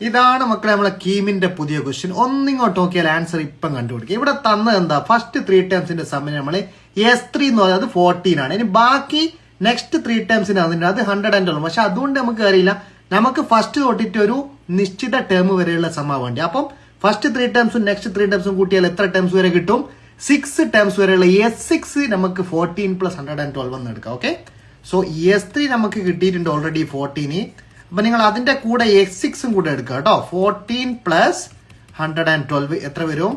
ഇതാണ് മക്കളെ നമ്മളെ കീമിന്റെ പുതിയ ക്വസ്റ്റ്യൻ. ഒന്നിങ്ങോട്ട് നോക്കിയാൽ ആൻസർ ഇപ്പം കണ്ടുപിടിക്കുക. ഇവിടെ തന്നത് എന്താ? ഫസ്റ്റ് 3 ടേംസിന്റെ സമ്മിന് നമ്മൾ S3 എന്ന് പറയുന്നത് 14 ആണ്. ഇനി ബാക്കി നെക്സ്റ്റ് 3 ടേംസിന് അതിന്റെ അത് 112. പക്ഷെ അതുകൊണ്ട് നമുക്ക് അറിയില്ല, നമുക്ക് ഫസ്റ്റ് തൊട്ടിട്ട് ഒരു നിശ്ചിത ടേം വരെയുള്ള സമ്മ വേണ്ടി. അപ്പം ഫസ്റ്റ് 3 ടേംസും നെക്സ്റ്റ് 3 ടേംസും കൂട്ടിയാൽ എത്ര ടേംസ് വരെ കിട്ടും? 6 ടേംസ് വരെയുള്ള S6 നമുക്ക് 14 + 112 എന്ന് എടുക്കാം. ഓക്കെ, സോ S3 നമുക്ക് കിട്ടിയിട്ടുണ്ട് ഓൾറെഡി 14. അപ്പൊ നിങ്ങൾ അതിന്റെ കൂടെ S6 കൂടെ എടുക്കുക കേട്ടോ. 14 + 112 എത്ര വരും?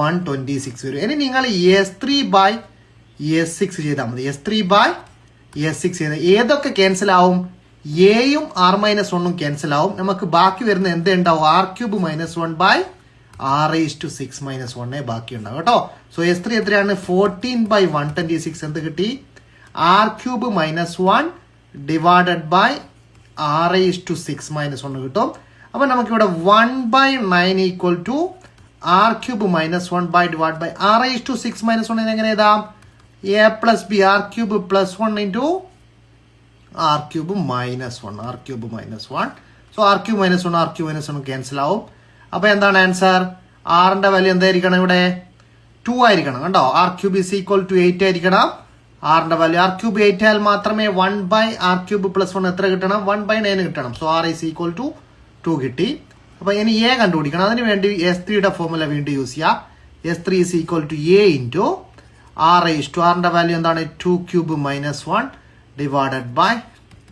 126 വരും. ഇനി നിങ്ങൾ S3/S6 ചെയ്താൽ മതി. S3/S6 ചെയ്ത ഏതൊക്കെ ക്യാൻസൽ ആവും? എയും R-1 ക്യാൻസൽ ആവും. നമുക്ക് ബാക്കി വരുന്ന എന്ത് ഉണ്ടാവും? R³ - 1/R⁻6 - 1 ബാക്കി ഉണ്ടാവും കേട്ടോ. സോ S3 എത്രയാണ്? 14/126 എന്ത് കിട്ടി? R³ - 1 ഡിവൈഡഡ് ബൈ R⁻6 - 1 കിട്ടും. അപ്പൊ നമുക്കിവിടെ 1/9 = R³ - 1 ഡിവൈഡ് ബൈ R⁻6 - 1 എങ്ങനെ എഴുതാം? A + B R³ + 1 × R³ - 1. So R³ - 1 cancel ആവും. അപ്പൊ എന്താണ് ആൻസർ? ആറിന്റെ വാല്യൂ എന്തായിരിക്കണം? ഇവിടെ 2 ആയിരിക്കണം കേട്ടോ. R³ = 8 ആയിരിക്കണം. ആറിന്റെ വാല്യൂ R³ 8 ആയാൽ മാത്രമേ 1/R³ + 1 എത്ര കിട്ടണം? 1/9 കിട്ടണം. സോ R = 2 കിട്ടി. അപ്പൊ ഇനി എ കണ്ടുപിടിക്കണം. അതിന് വേണ്ടി S3യുടെ ഫോർമുല വീണ്ടും യൂസ് ചെയ്യാം. S3 = A × R⁻. ആറിന്റെ വാല്യൂ എന്താണ്? 2³ - 1 ഡിവൈഡഡ് ബൈ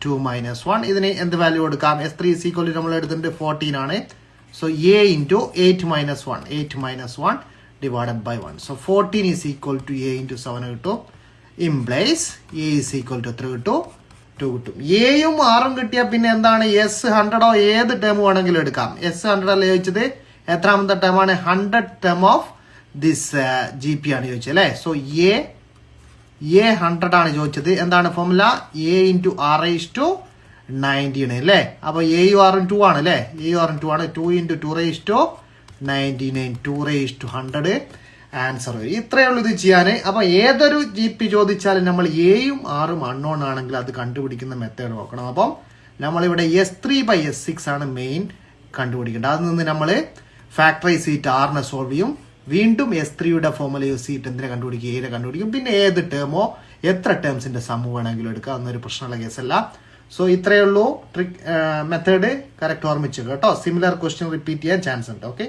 2 - 1. ഇതിന് എന്ത് വാല്യൂ കൊടുക്കാം? S3 = നമ്മൾ എടുത്തിട്ടുണ്ട് 14 ആണ്. So A × 8 - 1 divided by 1. So 14 = A × 7 കിട്ടും. ഇംപ്ലൈസ് A = എത്ര കിട്ടും? 2 കിട്ടും. എയും ആറും കിട്ടിയാൽ പിന്നെ എന്താണ്? S100 ഏത് ടേം വേണമെങ്കിലും എടുക്കാം. S100 അല്ലേ ചോദിച്ചത്? എത്രാമത്തെ ടേം ആണ്? 100th term of this GP ആണ് ചോദിച്ചത് അല്ലേ? സോ A 100 ആണ് ചോദിച്ചത്. എന്താണ് ഫോർമുല? A × R⁻90 ആണ് അല്ലേ? അപ്പൊ എയും ആറും 2 ആണ് അല്ലേ? എയും ആറും 2 ആണ്. 2 × 2⁻99 2�100 ആൻസർ വരും. ഇത്രയേ ഉള്ളൂ ഇത് ചെയ്യാൻ. അപ്പൊ ഏതൊരു GP ചോദിച്ചാലും നമ്മൾ എയും ആറും അൺനോൺ ആണെങ്കിൽ അത് കണ്ടുപിടിക്കുന്ന മെത്തേഡ് നോക്കണം. അപ്പം നമ്മളിവിടെ S3/S6 ആണ് മെയിൻ കണ്ടുപിടിക്കേണ്ടത്. അതിൽ നിന്ന് നമ്മൾ ഫാക്ടറൈസ് ചെയ്തിട്ട് ആറിനെ സോൾവ് ചെയ്യും. വീണ്ടും S3യുടെ ഫോർമുല യൂസ് ചെയ്തിട്ട് എന്തിനെ കണ്ടുപിടിക്കും? എയെ കണ്ടുപിടിക്കും. പിന്നെ ഏത് ടേമോ എത്ര ടേംസിന്റെ സമ്മ് വേണമെങ്കിലും എടുക്കുക. അന്നൊരു പ്രശ്നമുള്ള കേസല്ല. സോ ഇത്രയേ ഉള്ളൂ. ട്രിക്ക് മെത്തേഡ് കറക്റ്റ് ഓർമ്മിച്ചു കേട്ടോ. സിമിലർ ക്വസ്റ്റ്യൻ റിപ്പീറ്റ് ചെയ്യാൻ ചാൻസ് ഉണ്ട്. ഓക്കെ.